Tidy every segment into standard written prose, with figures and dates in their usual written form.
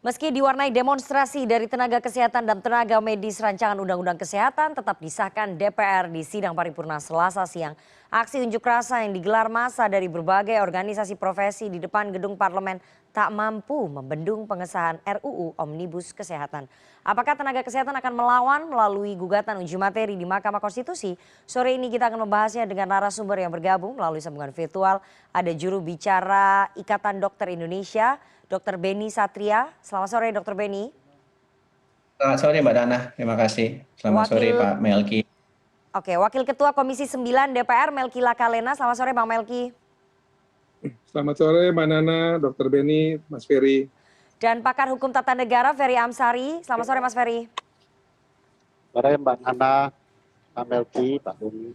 Meski diwarnai demonstrasi dari tenaga kesehatan dan tenaga medis, rancangan Undang-Undang Kesehatan tetap disahkan DPR di sidang paripurna Selasa siang. Aksi unjuk rasa yang digelar massa dari berbagai organisasi profesi di depan gedung parlemen tak mampu membendung pengesahan RUU Omnibus Kesehatan. Apakah tenaga kesehatan akan melawan melalui gugatan uji materi di Mahkamah Konstitusi? Sore ini kita akan membahasnya dengan narasumber yang bergabung melalui sambungan virtual. Ada juru bicara Ikatan Dokter Indonesia, Dr. Beni Satria. Selamat sore Dr. Beni. Selamat sore Mbak Nana, terima kasih. Selamat sore Pak Melki. Wakil Ketua Komisi 9 DPR Melki Lakalena. Selamat sore Bang Melki. Selamat sore Mbak Nana, Dr. Beni, Mas Ferry. Dan pakar hukum tata negara Ferry Amsari. Selamat sore Mas Ferry. Sore Mbak Nana, Pak Melki, Pak Beni.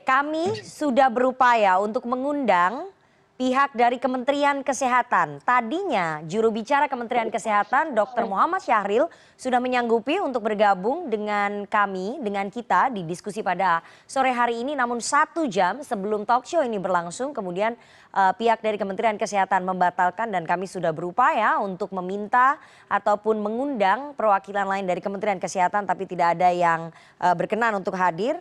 Kami sudah berupaya untuk mengundang pihak dari Kementerian Kesehatan. Tadinya juru bicara Kementerian Kesehatan Dr. Muhammad Syahril sudah menyanggupi untuk bergabung dengan kami, dengan kita di diskusi pada sore hari ini. Namun 1 jam sebelum talk show ini berlangsung, kemudian pihak dari Kementerian Kesehatan membatalkan dan kami sudah berupaya untuk meminta ataupun mengundang perwakilan lain dari Kementerian Kesehatan tapi tidak ada yang berkenan untuk hadir.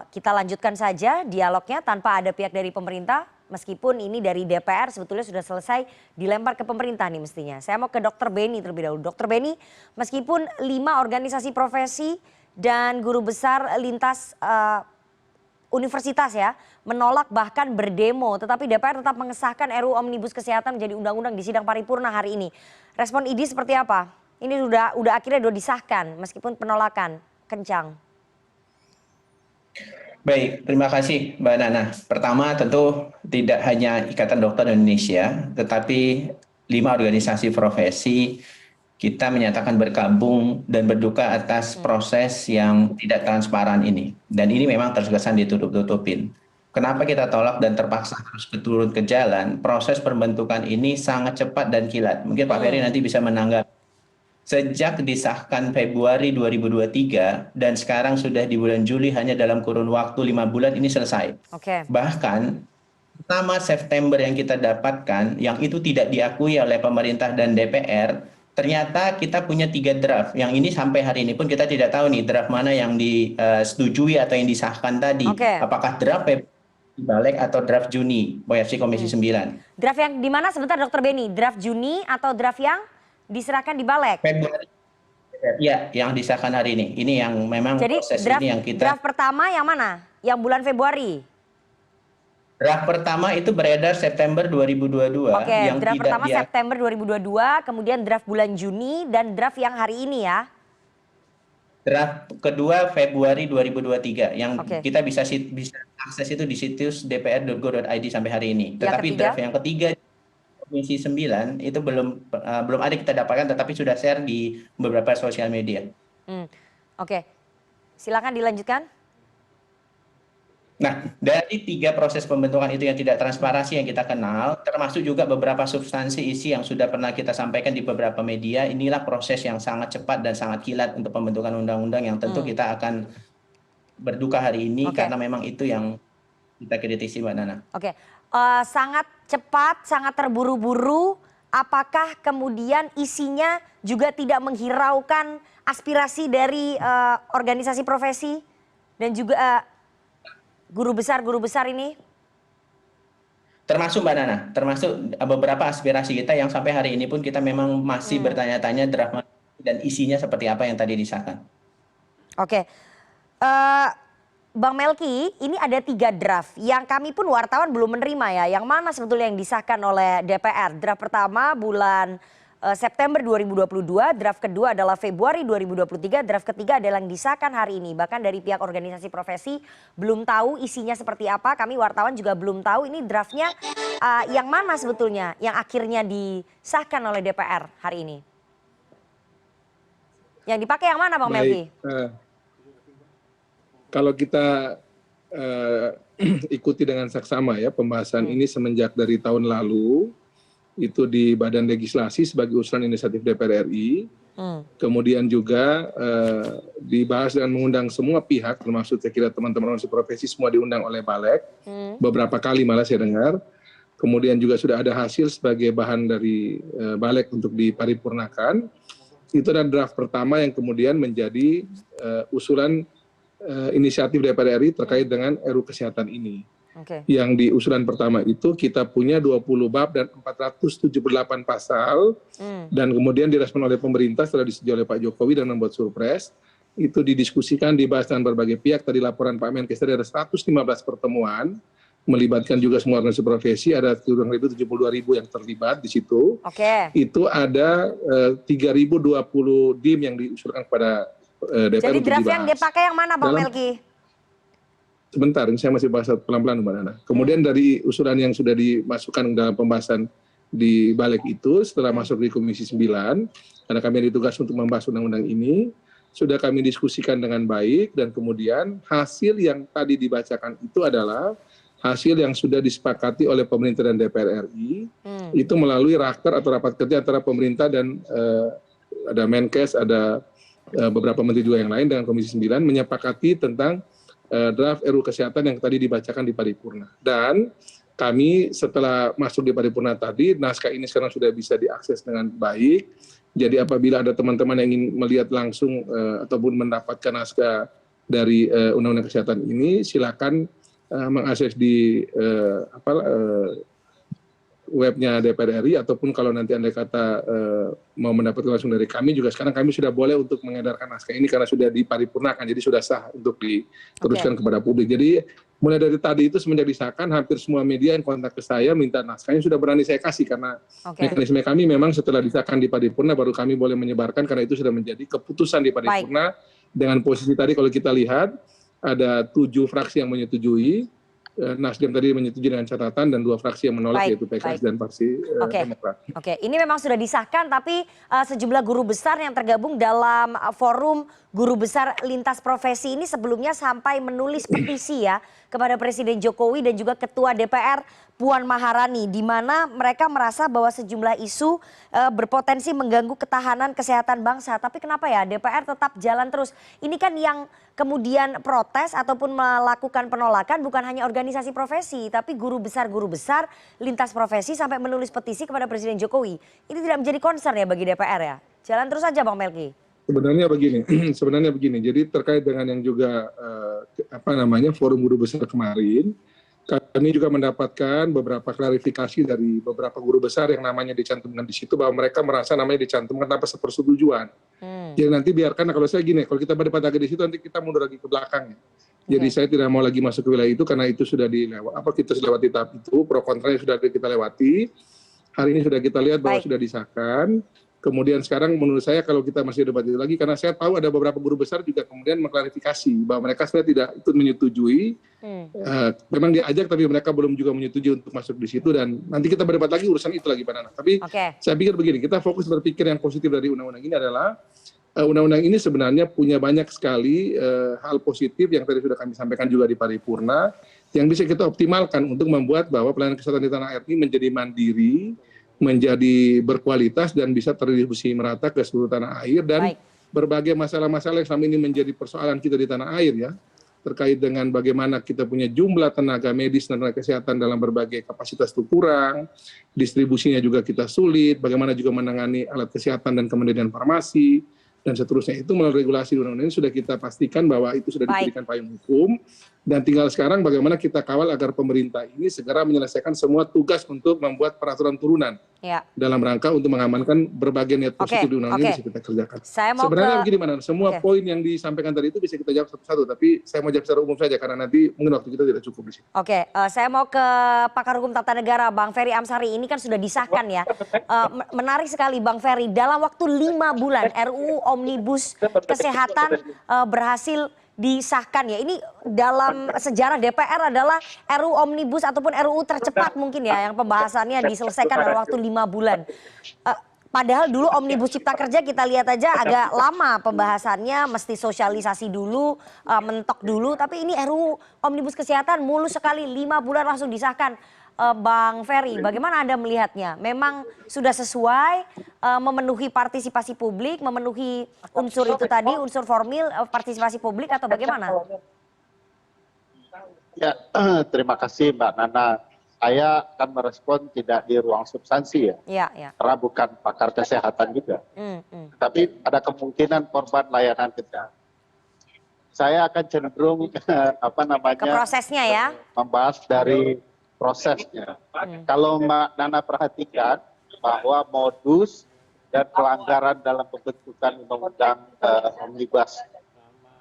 Kita lanjutkan saja dialognya tanpa ada pihak dari pemerintah. Meskipun ini dari DPR sebetulnya sudah selesai dilempar ke pemerintah nih mestinya. Saya mau ke Dr. Beni terlebih dahulu. Dr. Beni, meskipun 5 organisasi profesi dan guru besar lintas universitas ya menolak bahkan berdemo, tetapi DPR tetap mengesahkan RUU Omnibus Kesehatan menjadi undang-undang di sidang paripurna hari ini. Respon ID seperti apa? Ini udah akhirnya disahkan meskipun penolakan kencang. Baik, terima kasih Mbak Nana. Pertama tentu tidak hanya Ikatan Dokter Indonesia, tetapi 5 organisasi profesi kita menyatakan bergabung dan berduka atas proses yang tidak transparan ini. Dan ini memang terkesan ditutup-tutupin. Kenapa kita tolak dan terpaksa harus turun ke jalan? Proses pembentukan ini sangat cepat dan kilat. Mungkin Pak Ferry nanti bisa menanggapi. Sejak disahkan Februari 2023 dan sekarang sudah di bulan Juli hanya dalam kurun waktu 5 bulan ini selesai. Bahkan pertama September yang kita dapatkan yang itu tidak diakui oleh pemerintah dan DPR, ternyata kita punya 3 draft. Yang ini sampai hari ini pun kita tidak tahu nih draft mana yang disetujui atau yang disahkan tadi. Apakah draft balik atau draft Juni versi Komisi 9. Draft yang di mana sebentar Dr. Beni? Draft Juni atau draft yang diserahkan di Balek? Februari. Ya, yang disahkan hari ini. Ini yang memang jadi, proses ini yang kita. Draft pertama yang mana? Yang bulan Februari? Draft pertama itu beredar September 2022. Yang draft pertama September 2022, kemudian draft bulan Juni dan draft yang hari ini ya. Draft kedua Februari 2023 yang kita bisa akses itu di situs dpr.go.id sampai hari ini. Tetapi draft yang ketiga Komisi 9 itu belum ada kita dapatkan, tetapi sudah share di beberapa sosial media. Silakan dilanjutkan. Nah, dari 3 proses pembentukan itu yang tidak transparansi yang kita kenal, termasuk juga beberapa substansi isi yang sudah pernah kita sampaikan di beberapa media, inilah proses yang sangat cepat dan sangat kilat untuk pembentukan undang-undang yang tentu kita akan berduka hari ini karena memang itu yang kita kritisi Mbak Nana. Sangat cepat, sangat terburu-buru. Apakah kemudian isinya juga tidak menghiraukan aspirasi dari organisasi profesi dan juga guru besar ini? Termasuk Mbak Nana, termasuk beberapa aspirasi kita yang sampai hari ini pun kita memang masih bertanya-tanya draft dan isinya seperti apa yang tadi disahkan. Bang Melki, ini ada 3 draft yang kami pun wartawan belum menerima ya. Yang mana sebetulnya yang disahkan oleh DPR? Draft pertama bulan September 2022, draft kedua adalah Februari 2023, draft ketiga adalah yang disahkan hari ini. Bahkan dari pihak organisasi profesi belum tahu isinya seperti apa. Kami wartawan juga belum tahu ini draftnya yang mana sebetulnya yang akhirnya disahkan oleh DPR hari ini. Yang dipakai yang mana Bang Melki? Kalau kita ikuti dengan saksama ya pembahasan ini semenjak dari tahun lalu itu di Badan Legislasi sebagai usulan inisiatif DPR RI, kemudian juga dibahas dengan mengundang semua pihak termasuk saya kira teman-teman organisasi profesi semua diundang oleh Balek, beberapa kali malah saya dengar. kemudian juga sudah ada hasil sebagai bahan dari Balik untuk diparipurnakan. Itu adalah draft pertama yang kemudian menjadi usulan inisiatif DPR RI terkait dengan RUU Kesehatan ini. Yang di usulan pertama itu kita punya 20 bab dan 478 pasal, dan kemudian direspon oleh pemerintah setelah disetujui oleh Pak Jokowi dan membuat surpres. Itu didiskusikan, dibahas dengan berbagai pihak. Tadi laporan Pak Menkes tadi ada 115 pertemuan, melibatkan juga semua organisasi profesi, ada kurang lebih 72.000 yang terlibat di situ. Itu ada 3.020 DIM yang diusulkan kepada DPR. Jadi draft yang dipakai yang mana Bang Melki? Sebentar, ini saya masih bahas pelan-pelan Mbak Nana. Kemudian dari usulan yang sudah dimasukkan dalam pembahasan di Balik itu, setelah masuk di Komisi 9, karena kami ada tugas untuk membahas undang-undang ini, sudah kami diskusikan dengan baik, dan kemudian hasil yang tadi dibacakan itu adalah hasil yang sudah disepakati oleh pemerintah dan DPR RI, itu melalui raker atau rapat kerja antara pemerintah dan ada Menkes, ada beberapa menteri juga yang lain dengan Komisi 9, menyepakati tentang draft RUU Kesehatan yang tadi dibacakan di paripurna. Dan kami setelah masuk di paripurna tadi, naskah ini sekarang sudah bisa diakses dengan baik. Jadi apabila ada teman-teman yang ingin melihat langsung ataupun mendapatkan naskah dari Undang-Undang Kesehatan ini, silakan mengakses di webnya DPR RI, ataupun kalau nanti Anda kata mau mendapatkan langsung dari kami juga, sekarang kami sudah boleh untuk mengedarkan naskah ini karena sudah diparipurnakan, jadi sudah sah untuk diteruskan kepada publik. Jadi mulai dari tadi itu semenjak disahkan, hampir semua media yang kontak ke saya minta naskahnya sudah berani saya kasih, karena mekanisme kami memang setelah disahkan di paripurna baru kami boleh menyebarkan, karena itu sudah menjadi keputusan di paripurna. Dengan posisi tadi kalau kita lihat ada 7 fraksi yang menyetujui, Nasdem tadi menyetujui dengan catatan, dan 2 fraksi yang menolak, yaitu PKS dan Partai Demokrat. Ini memang sudah disahkan, tapi sejumlah guru besar yang tergabung dalam forum guru besar lintas profesi ini sebelumnya sampai menulis petisi ya kepada Presiden Jokowi dan juga Ketua DPR Puan Maharani, di mana mereka merasa bahwa sejumlah isu berpotensi mengganggu ketahanan kesehatan bangsa. Tapi kenapa ya DPR tetap jalan terus? Ini kan yang kemudian protes ataupun melakukan penolakan bukan hanya organisasi profesi, tapi guru besar lintas profesi sampai menulis petisi kepada Presiden Jokowi. Ini tidak menjadi concern ya bagi DPR ya? Jalan terus saja Bang Melki. Sebenarnya begini. Jadi terkait dengan yang juga forum guru besar kemarin, kami juga mendapatkan beberapa klarifikasi dari beberapa guru besar yang namanya dicantumkan di situ, bahwa mereka merasa namanya dicantumkan tanpa sepersetujuan. Jadi nanti biarkan, kalau saya gini, kalau kita berdebat lagi di situ nanti kita mundur lagi ke belakang ya. Jadi saya tidak mau lagi masuk ke wilayah itu karena itu sudah kita sudah lewati tahap itu, pro kontranya sudah kita lewati. Hari ini sudah kita lihat bahwa sudah disahkan. Kemudian sekarang menurut saya kalau kita masih debat itu lagi, karena saya tahu ada beberapa guru besar juga kemudian mengklarifikasi bahwa mereka sebenarnya tidak ikut menyetujui. Memang diajak tapi mereka belum juga menyetujui untuk masuk di situ, dan nanti kita berdebat lagi urusan itu lagi Pak Nana. Tapi saya pikir begini, kita fokus berpikir yang positif dari undang-undang ini adalah undang-undang ini sebenarnya punya banyak sekali hal positif yang tadi sudah kami sampaikan juga di paripurna, yang bisa kita optimalkan untuk membuat bahwa pelayanan kesehatan di tanah air ini menjadi mandiri, menjadi berkualitas, dan bisa terdistribusi merata ke seluruh tanah air. Dan berbagai masalah-masalah yang selama ini menjadi persoalan kita di tanah air ya, terkait dengan bagaimana kita punya jumlah tenaga medis dan tenaga kesehatan dalam berbagai kapasitas itu kurang, distribusinya juga kita sulit, bagaimana juga menangani alat kesehatan dan kemudian farmasi, dan seterusnya. Itu melalui regulasi undang-undang ini sudah kita pastikan bahwa itu sudah diberikan payung hukum, dan tinggal sekarang bagaimana kita kawal agar pemerintah ini segera menyelesaikan semua tugas untuk membuat peraturan turunan dalam rangka untuk mengamankan berbagai niat positif di undang-undang ini bisa kita kerjakan. Sebenarnya begini Mbak Nana, semua poin yang disampaikan tadi itu bisa kita jawab satu-satu, tapi saya mau jawab secara umum saja karena nanti mungkin waktu kita tidak cukup di sini. Saya mau ke pakar hukum tata negara Bang Ferry Amsari. Ini kan sudah disahkan ya. Menarik sekali Bang Ferry, dalam waktu 5 bulan RUU Omnibus Kesehatan berhasil disahkan ya. Ini dalam sejarah DPR adalah RUU Omnibus ataupun RUU tercepat mungkin ya, yang pembahasannya diselesaikan dalam waktu 5 bulan. Padahal dulu Omnibus Cipta Kerja kita lihat aja agak lama pembahasannya, mesti sosialisasi dulu, mentok dulu. Tapi ini RUU Omnibus Kesehatan mulus sekali, 5 bulan langsung disahkan. Bang Ferry, bagaimana Anda melihatnya? Memang sudah sesuai memenuhi partisipasi publik, memenuhi unsur itu tadi, unsur formil partisipasi publik, atau bagaimana? Ya, terima kasih Mbak Nana. saya akan merespon tidak di ruang substansi ya, Ya, ya. karena bukan pakar kesehatan juga. Tapi ada kemungkinan korban layanan kita. Saya akan cenderung Ke prosesnya ya. membahas dari prosesnya. Kalau Mbak Nana perhatikan bahwa modus dan pelanggaran dalam pembentukan undang-undang omnibus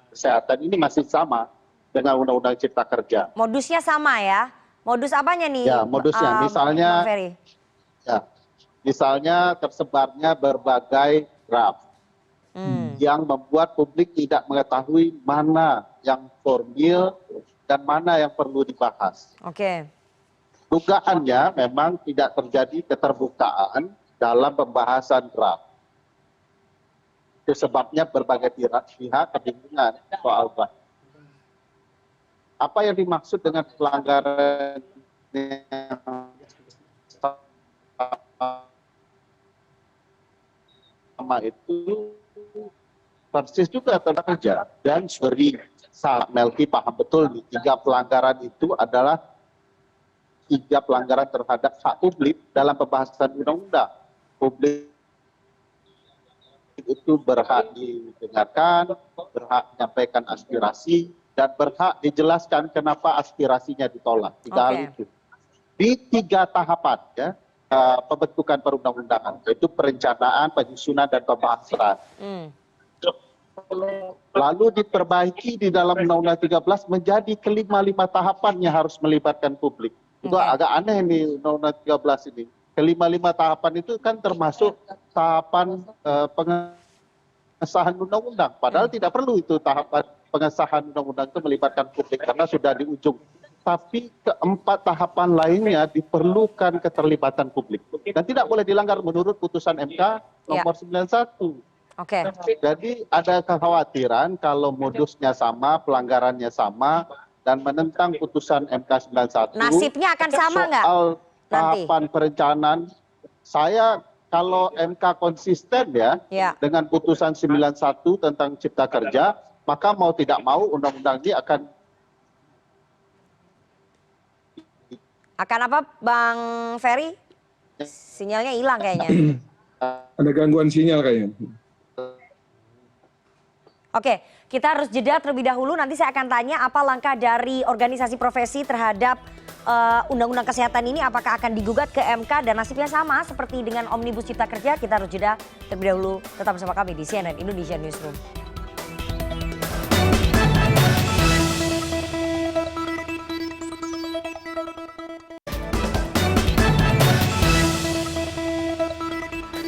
kesehatan ini masih sama dengan undang-undang Cipta Kerja. Modusnya sama ya. Modus apanya nih? Ya, modusnya misalnya Bang Ferry? ya, misalnya tersebarnya berbagai draft yang membuat publik tidak mengetahui mana yang formil dan mana yang perlu dibahas. Oke. Dugaannya memang tidak terjadi keterbukaan dalam pembahasan draft. Itu sebabnya berbagai pihak kebingungan soal draft. Apa yang dimaksud dengan pelanggaran yang sama itu persis juga tentang kerja dan sering Melki paham betul nih, 3 pelanggaran itu adalah 3 pelanggaran terhadap hak publik dalam pembahasan undang-undang. Publik itu berhak didengarkan, berhak menyampaikan aspirasi, dan berhak dijelaskan kenapa aspirasinya ditolak. 3 hal itu. Di 3 tahapan ya, pembentukan perundang-undangan, yaitu perencanaan, penyusunan, dan pembahasan. Lalu diperbaiki di dalam Undang-Undang 13 menjadi ke-5 tahapannya harus melibatkan publik. Itu agak aneh nih Undang-Undang 13 ini. Ke-5 tahapan itu kan termasuk tahapan pengesahan undang-undang. Padahal tidak perlu itu tahapan pengesahan undang-undang itu melibatkan publik karena sudah di ujung. Tapi ke-4 tahapan lainnya diperlukan keterlibatan publik. Dan tidak boleh dilanggar menurut putusan MK nomor 91. Oke. Jadi ada kekhawatiran kalau modusnya sama, pelanggarannya sama, dan menentang putusan MK 91. Nasibnya akan sama nggak? Soal nanti? tahapan perencanaan, saya kalau MK konsisten ya, dengan putusan 91 tentang Cipta Kerja, maka mau tidak mau undang-undang ini akan apa Bang Ferry? Sinyalnya hilang kayaknya. Ada gangguan sinyal kayaknya. Oke, kita harus jeda terlebih dahulu. Nanti saya akan tanya apa langkah dari organisasi profesi terhadap undang-undang kesehatan ini. Apakah akan digugat ke MK dan nasibnya sama seperti dengan Omnibus Cipta Kerja. Kita harus jeda terlebih dahulu. Tetap bersama kami di CNN Indonesia Newsroom.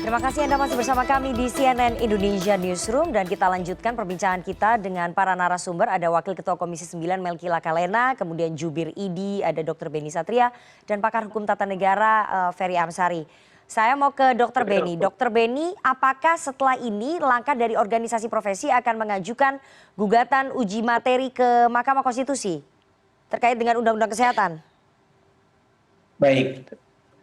Terima kasih Anda masih bersama kami di CNN Indonesia Newsroom dan kita lanjutkan perbincangan kita dengan para narasumber. Ada Wakil Ketua Komisi 9 Melki Lakalena, kemudian Jubir ID, ada Dr. Beni Satria, dan Pakar Hukum Tata Negara Ferry Amsari. Saya mau ke Dr. Beni. Dr. Beni, apakah setelah ini langkah dari organisasi profesi akan mengajukan gugatan uji materi ke Mahkamah Konstitusi terkait dengan Undang-Undang Kesehatan? Baik,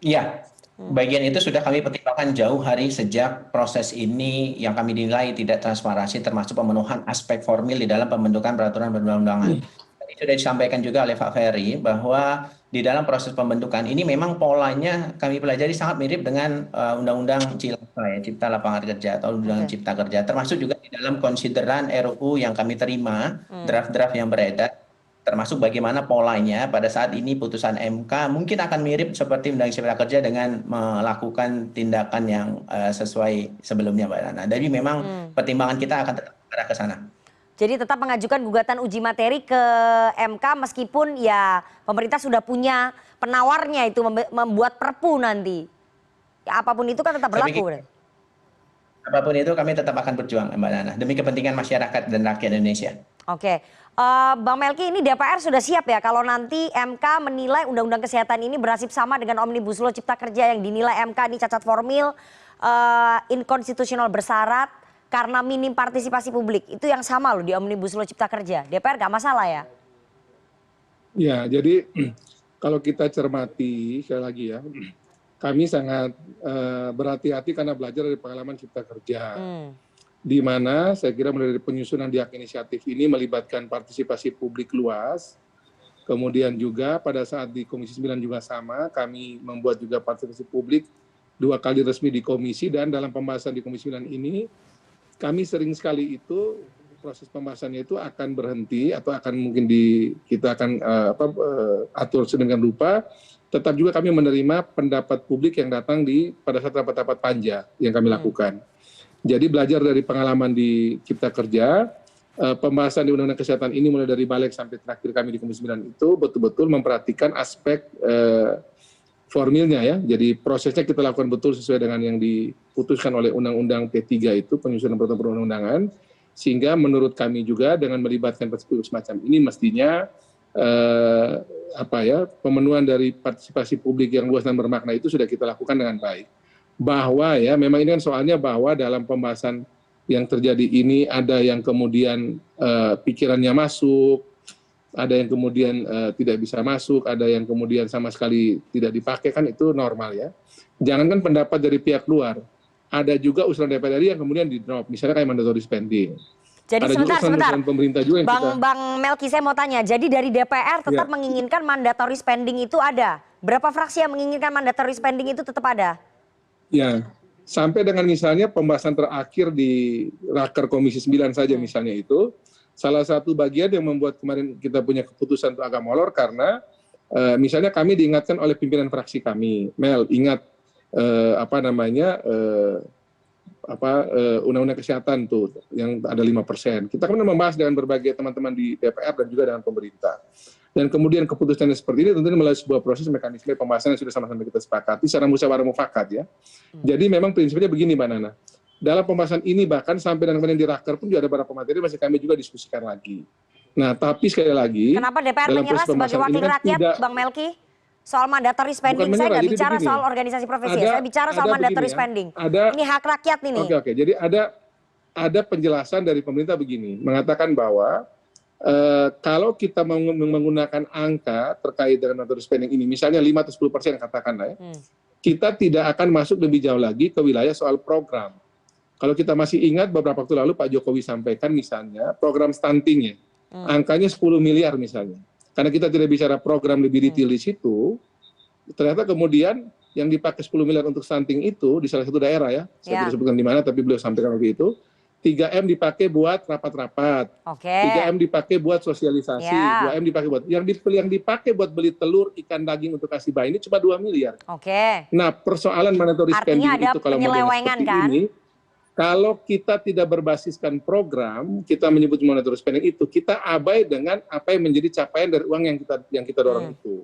ya. Bagian itu sudah kami pertimbangkan jauh hari sejak proses ini yang kami dinilai tidak transparansi termasuk pemenuhan aspek formil di dalam pembentukan peraturan perundang-undangan. Tadi sudah disampaikan juga oleh Pak Ferry bahwa di dalam proses pembentukan ini memang polanya kami pelajari sangat mirip dengan Undang-Undang Cipta Lapangan Kerja atau Undang-Undang Cipta Kerja, termasuk juga di dalam konsideran RUU yang kami terima, draft-draft yang beredar. Termasuk bagaimana polanya pada saat ini putusan MK mungkin akan mirip seperti Undang-Undang Cipta Kerja dengan melakukan tindakan yang sesuai sebelumnya Mbak Nana. Jadi memang pertimbangan kita akan tetap arah ke sana. Jadi tetap mengajukan gugatan uji materi ke MK meskipun ya pemerintah sudah punya penawarnya itu membuat perpu nanti. Ya, apapun itu kan tetap berlaku. Apapun itu kami tetap akan berjuang Mbak Nana demi kepentingan masyarakat dan rakyat Indonesia. Oke. Bang Melki, ini DPR sudah siap ya kalau nanti MK menilai undang-undang kesehatan ini bernasib sama dengan Omnibus Law Cipta Kerja yang dinilai MK ini cacat formil, inkonstitusional bersyarat karena minim partisipasi publik. Itu yang sama loh di Omnibus Law Cipta Kerja. DPR gak masalah ya? Ya, jadi kalau kita cermati sekali lagi ya, kami sangat berhati-hati karena belajar dari pengalaman Cipta Kerja. Di mana saya kira mulai dari penyusunan di hak inisiatif ini melibatkan partisipasi publik luas Kemudian juga pada saat di Komisi 9 juga sama, kami membuat juga partisipasi publik 2 kali resmi di komisi, dan dalam pembahasan di Komisi 9 ini kami sering sekali itu proses pembahasannya itu akan berhenti atau akan mungkin kita akan atur sedemikian rupa. Tetap juga kami menerima pendapat publik yang datang pada saat rapat-rapat panja yang kami lakukan. Jadi belajar dari pengalaman di Cipta Kerja, pembahasan di Undang-Undang Kesehatan ini mulai dari balik sampai terakhir kami di Komisi 9 itu betul-betul memperhatikan aspek formilnya ya. Jadi prosesnya kita lakukan betul sesuai dengan yang diputuskan oleh Undang-Undang P3 itu, penyusunan peraturan perundang-undangan, sehingga menurut kami juga dengan melibatkan partisipasi semacam ini mestinya pemenuhan dari partisipasi publik yang luas dan bermakna itu sudah kita lakukan dengan baik. Bahwa ya memang ini kan soalnya bahwa dalam pembahasan yang terjadi ini ada yang kemudian pikirannya masuk, ada yang kemudian tidak bisa masuk, ada yang kemudian sama sekali tidak dipakai, kan itu normal ya. Jangankan pendapat dari pihak luar, ada juga usulan DPR RI yang kemudian di drop, misalnya kayak mandatory spending. Jadi Ada juga sebentar. pemerintah juga yang Bang Melki, saya mau tanya, jadi dari DPR tetap menginginkan mandatory spending itu ada? Berapa fraksi yang menginginkan mandatory spending itu tetap ada? Ya, sampai dengan misalnya pembahasan terakhir di Raker Komisi 9 saja misalnya itu, salah satu bagian yang membuat kemarin kita punya keputusan untuk agak molor karena misalnya kami diingatkan oleh pimpinan fraksi kami, Mel, ingat Undang-Undang Kesehatan tuh yang ada 5%. Kita kan membahas dengan berbagai teman-teman di DPR dan juga dengan pemerintah. Dan kemudian keputusannya seperti ini tentunya melalui sebuah proses mekanisme pembahasan yang sudah sama-sama kita sepakati secara musyawarah mufakat ya. Jadi memang prinsipnya begini Mbak Nana. Dalam pembahasan ini bahkan sampai dan kemudian di Raker pun juga ada beberapa materi masih kami juga diskusikan lagi. Nah, tapi sekali lagi, kenapa DPR menyerah sebagai wakil rakyat, Bang Melki? Soal mandatory spending, saya nggak bicara soal organisasi profesi, saya bicara soal mandatory spending. Ini hak rakyat ini. Oke. Jadi ada penjelasan dari pemerintah begini, mengatakan bahwa kalau kita menggunakan angka terkait dengan mandatory spending ini, misalnya 5 atau 10% katakanlah ya, kita tidak akan masuk lebih jauh lagi ke wilayah soal program. Kalau kita masih ingat beberapa waktu lalu Pak Jokowi sampaikan misalnya program stuntingnya, angkanya 10 miliar misalnya. Karena kita tidak bicara program lebih detail di situ, ternyata kemudian yang dipakai 10 miliar untuk stunting itu di salah satu daerah ya, saya tidak sebutkan di mana tapi beliau sampaikan waktu itu, 3M dipakai buat rapat-rapat, 3M dipakai buat sosialisasi, 2M dipakai buat yang dipakai buat beli telur, ikan daging untuk kasih bayi ini cuma 2 miliar. Nah, persoalan mandatory spending itu kalau modelnya seperti ini, kalau kita tidak berbasiskan program, kita menyebut mandatory spending itu, kita abai dengan apa yang menjadi capaian dari uang yang kita dorong itu.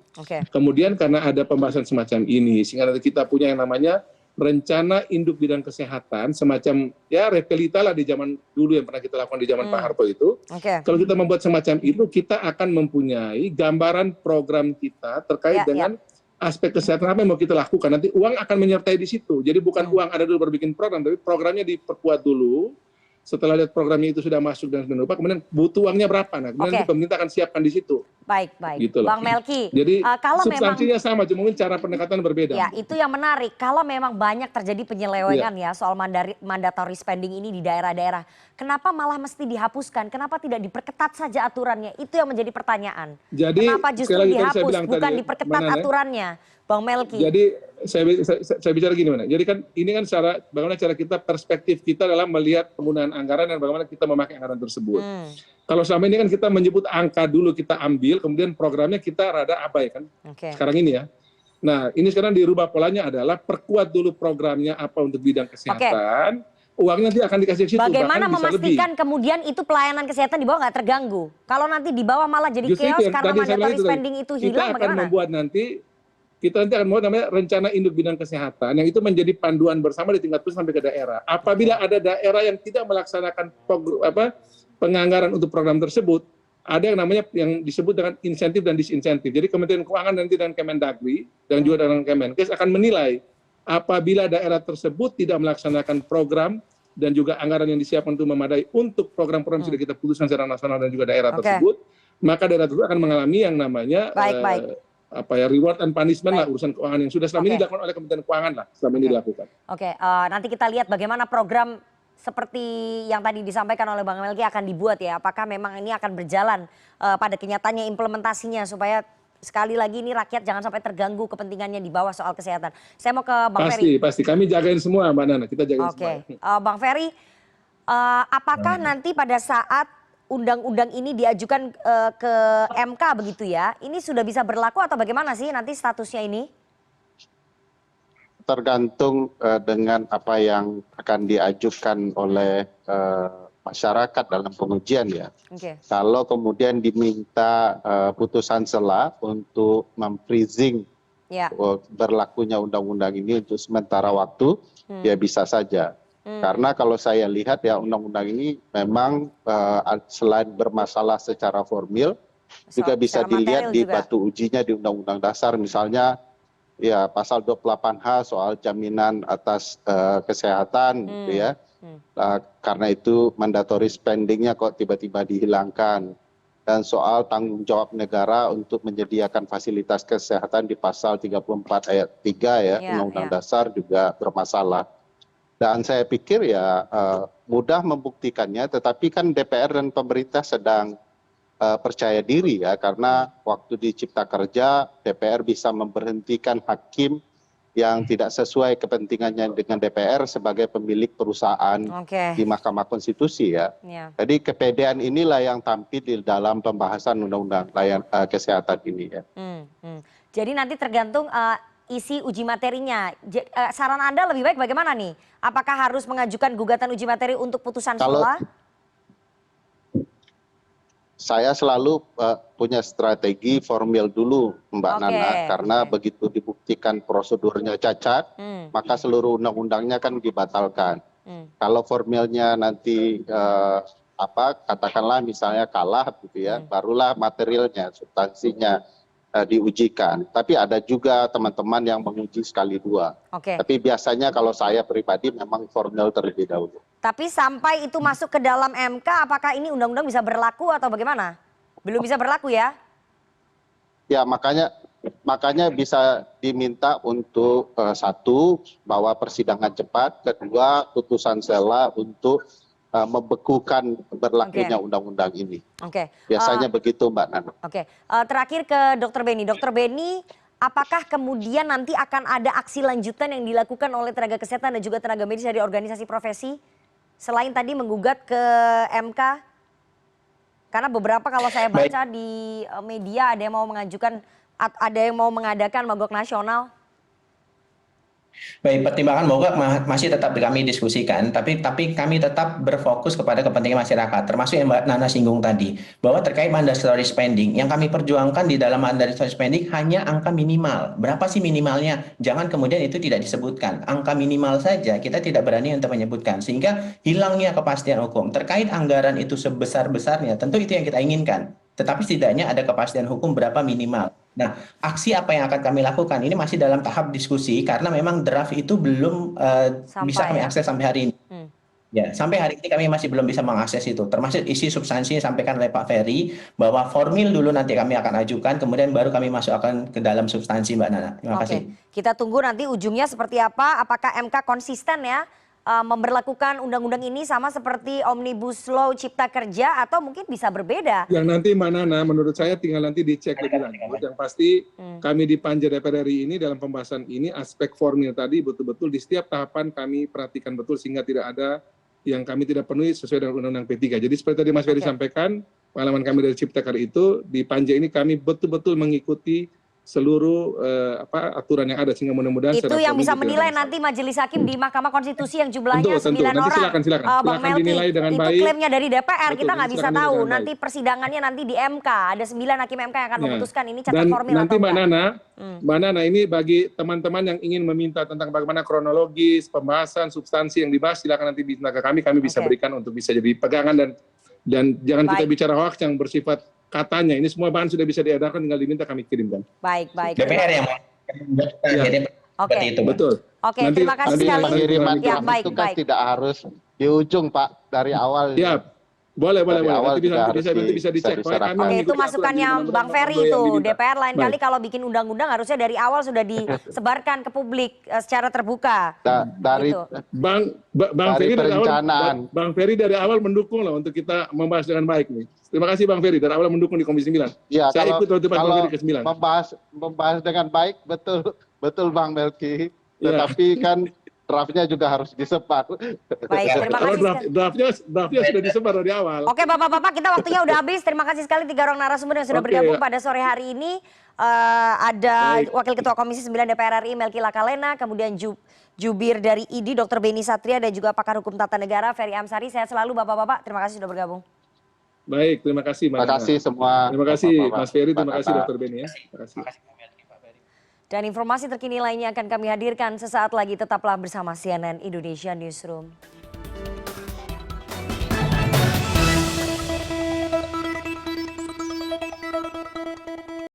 Kemudian karena ada pembahasan semacam ini, sehingga nanti kita punya yang namanya rencana induk bidang kesehatan, semacam ya repelita lah di zaman dulu yang pernah kita lakukan di zaman Pak Harto itu. Kalau kita membuat semacam itu, kita akan mempunyai gambaran program kita terkait dengan aspek kesehatan apa yang mau kita lakukan. Nanti uang akan menyertai di situ. Jadi bukan uang ada dulu berbikin program, tapi programnya diperkuat dulu. Setelah lihat programnya itu sudah masuk dan sudah lupa, kemudian butuh uangnya berapa. Nah, kemudian pemerintah akan siapkan di situ. Baik. Gitu Bang Melki. Jadi kalau substansinya memang, sama, cuma mungkin cara pendekatan berbeda. Ya, itu yang menarik. Kalau memang banyak terjadi penyelewengan ya soal mandatory spending ini di daerah-daerah, kenapa malah mesti dihapuskan? Kenapa tidak diperketat saja aturannya? Itu yang menjadi pertanyaan. Jadi, kenapa justru dihapus, bukan diperketat aturannya, Bang Melki? Jadi saya bicara gini mana. Jadi kan ini kan bagaimana cara kita, perspektif kita dalam melihat penggunaan anggaran dan bagaimana kita memakai anggaran tersebut. Kalau selama ini kan kita menyebut angka dulu kita ambil, kemudian programnya kita rada abai kan. Sekarang ini ya. Nah, ini sekarang dirubah polanya adalah perkuat dulu programnya apa untuk bidang kesehatan. Uangnya nanti akan dikasih ke situ. Bagaimana memastikan kemudian itu pelayanan kesehatan di bawah nggak terganggu? Kalau nanti di bawah malah jadi chaos karena mandatory spending itu hilang, bagaimana? Kita nanti akan membuat namanya rencana induk bidang kesehatan yang itu menjadi panduan bersama di tingkat pusat sampai ke daerah. Apabila ada daerah yang tidak melaksanakan penganggaran untuk program tersebut, ada yang namanya yang disebut dengan insentif dan disinsentif. Jadi Kementerian Keuangan nanti dan Kemendagri dan juga dengan Kemenkes akan menilai apabila daerah tersebut tidak melaksanakan program dan juga anggaran yang disiapkan untuk memadai untuk program-program yang sudah kita putuskan secara nasional dan juga daerah tersebut, maka daerah tersebut akan mengalami yang namanya reward and punishment lah, urusan keuangan yang sudah selama ini dilakukan oleh Kementerian Keuangan lah, selama ini dilakukan. Nanti kita lihat bagaimana program seperti yang tadi disampaikan oleh Bang Melki akan dibuat ya? Apakah memang ini akan berjalan pada kenyataannya implementasinya supaya sekali lagi ini rakyat jangan sampai terganggu kepentingannya di bawah soal kesehatan. Saya mau ke Bang Ferry. Pasti kami jagain semua Mbak Nana, kita jagain semua. Oke, Bang Ferry, apakah nanti pada saat undang-undang ini diajukan ke MK begitu ya, ini sudah bisa berlaku atau bagaimana sih nanti statusnya ini? Tergantung dengan apa yang akan diajukan oleh masyarakat dalam pengujian ya. Oke. Kalau kemudian diminta putusan sela untuk memfreezing Ya. berlakunya undang-undang ini untuk sementara waktu, ya bisa saja. Karena kalau saya lihat ya undang-undang ini memang selain bermasalah secara formil, juga bisa dilihat di batu ujinya di Undang-Undang Dasar, misalnya ya pasal 28H soal jaminan atas kesehatan gitu ya. Karena itu mandatory spendingnya kok tiba-tiba dihilangkan. Dan soal tanggung jawab negara untuk menyediakan fasilitas kesehatan di pasal 34 ayat 3 ya, Undang-Undang Dasar juga bermasalah. Dan saya pikir ya mudah membuktikannya, tetapi kan DPR dan pemerintah sedang percaya diri ya, karena waktu di Cipta Kerja DPR bisa memberhentikan hakim yang tidak sesuai kepentingannya dengan DPR sebagai pemilik perusahaan di Mahkamah Konstitusi ya. Jadi kepedean inilah yang tampil di dalam pembahasan Undang-Undang Kesehatan ini ya. Jadi nanti tergantung isi uji materinya. Saran Anda lebih baik bagaimana nih? Apakah harus mengajukan gugatan uji materi untuk putusan selah? Saya selalu punya strategi formil dulu Mbak Nana, karena begitu dibuktikan prosedurnya cacat, maka seluruh undang-undangnya kan dibatalkan. Kalau formilnya nanti katakanlah misalnya kalah gitu ya, barulah materialnya, substansinya diujikan. Tapi ada juga teman-teman yang menguji sekali dua. Tapi biasanya kalau saya pribadi memang formil terlebih dahulu. Tapi sampai itu masuk ke dalam MK, apakah ini undang-undang bisa berlaku atau bagaimana? Belum bisa berlaku ya? Ya makanya bisa diminta untuk satu, bahwa persidangan cepat, kedua putusan sela untuk membekukan berlakunya undang-undang ini. Biasanya begitu Mbak Nana. Terakhir ke Dr. Beni. Dr. Beni, apakah kemudian nanti akan ada aksi lanjutan yang dilakukan oleh tenaga kesehatan dan juga tenaga medis dari organisasi profesi? Selain tadi menggugat ke MK? Karena beberapa kalau saya baca di media ada yang mau mengajukan, ada yang mau mengadakan mogok nasional. Baik, pertimbangan mogok masih tetap kami diskusikan, tapi kami tetap berfokus kepada kepentingan masyarakat, termasuk yang Mbak Nana singgung tadi, bahwa terkait mandatory spending, yang kami perjuangkan di dalam mandatory spending hanya angka minimal. Berapa sih minimalnya? Jangan kemudian itu tidak disebutkan. Angka minimal saja kita tidak berani untuk menyebutkan, sehingga hilangnya kepastian hukum. Terkait anggaran itu sebesar-besarnya, tentu itu yang kita inginkan. Tetapi setidaknya ada kepastian hukum berapa minimal. Nah, aksi apa yang akan kami lakukan ini masih dalam tahap diskusi karena memang draft itu belum bisa kami akses sampai hari ini. Ya, sampai hari ini kami masih belum bisa mengakses itu. Termasuk isi substansi yang disampaikan oleh Pak Ferry bahwa formil dulu nanti kami akan ajukan, kemudian baru kami masukkan ke dalam substansi, Mbak Nana. Terima kasih. Kita tunggu nanti ujungnya seperti apa. Apakah MK konsisten ya memberlakukan undang-undang ini sama seperti Omnibus Law Cipta Kerja atau mungkin bisa berbeda? Yang nanti Mbak Nana, menurut saya tinggal nanti dicek lebih lanjut. Yang pasti kami di Panja DPR RI ini dalam pembahasan ini aspek formil tadi betul-betul di setiap tahapan kami perhatikan betul sehingga tidak ada yang kami tidak penuhi sesuai dengan Undang-Undang P3. Jadi seperti tadi Mas Ferry sampaikan, pengalaman kami dari Cipta Kerja itu di Panja ini kami betul-betul mengikuti seluruh aturan yang ada sehingga mudah-mudahan itu yang bisa menilai nanti majelis hakim di Mahkamah Konstitusi yang jumlahnya 9 orang. Silakan. Bang Melki, dinilai dengan itu baik. klaimnya dari DPR, Betul, kita nggak bisa tahu. Nanti baik. persidangannya nanti di MK, ada 9 hakim MK yang akan memutuskan ini catat formil nanti atau Mbak enggak. Mbak Nana ini bagi teman-teman yang ingin meminta tentang bagaimana kronologis, pembahasan, substansi yang dibahas, silakan nanti minta ke kami bisa berikan untuk bisa jadi pegangan dan jangan kita bicara hoax yang bersifat katanya. Ini semua bahan sudah bisa diedarkan, tinggal diminta kami kirimkan. Baik. DPR yang seperti itu. Betul. Terima kasih sekali. Pengiriman itu kan tidak harus di ujung Pak, dari awal. Boleh. Dari awal Nanti juga harus nanti bisa dicek. bisa Kami Oke, itu mengikuti aturan masukannya di Undang-Undang Bang Nomor Ferry 2 yang itu. diminta. DPR lain Baik. kali kalau bikin undang-undang harusnya dari awal sudah disebarkan ke publik secara terbuka. Dari Gitu. Bang Dari Ferry dari awal, perencanaan. Bang Ferry dari awal mendukung lah untuk kita membahas dengan baik nih. Terima kasih Bang Ferry dari awal mendukung di Komisi 9. Ya, Saya ikut waktu Bang kalau Ferry ke 9. membahas dengan baik, betul Bang Melki. Iya. Tetapi kan draftnya juga harus disebar. Baik, terima Kalau kasih. draftnya sudah disebar dari awal. Oke Bapak-Bapak, kita waktunya udah habis. Terima kasih sekali 3 orang narasumber yang sudah Oke, bergabung ya. pada sore hari ini. Ada Baik. Wakil Ketua Komisi 9 DPR RI Melki Lakalena, kemudian Jubir dari ID Dr. Beni Satria, dan juga pakar hukum tata negara Ferry Amsari. Sehat selalu Bapak-Bapak, terima kasih sudah bergabung. Baik, terima kasih Mbak Terima kasih Nana. semua. Terima kasih Bapak-bapak, Mas Ferry, terima Mbak kasih Nana. Dr. Beni ya. Terima kasih. Dan informasi terkini lainnya akan kami hadirkan sesaat lagi. Tetaplah bersama CNN Indonesia Newsroom.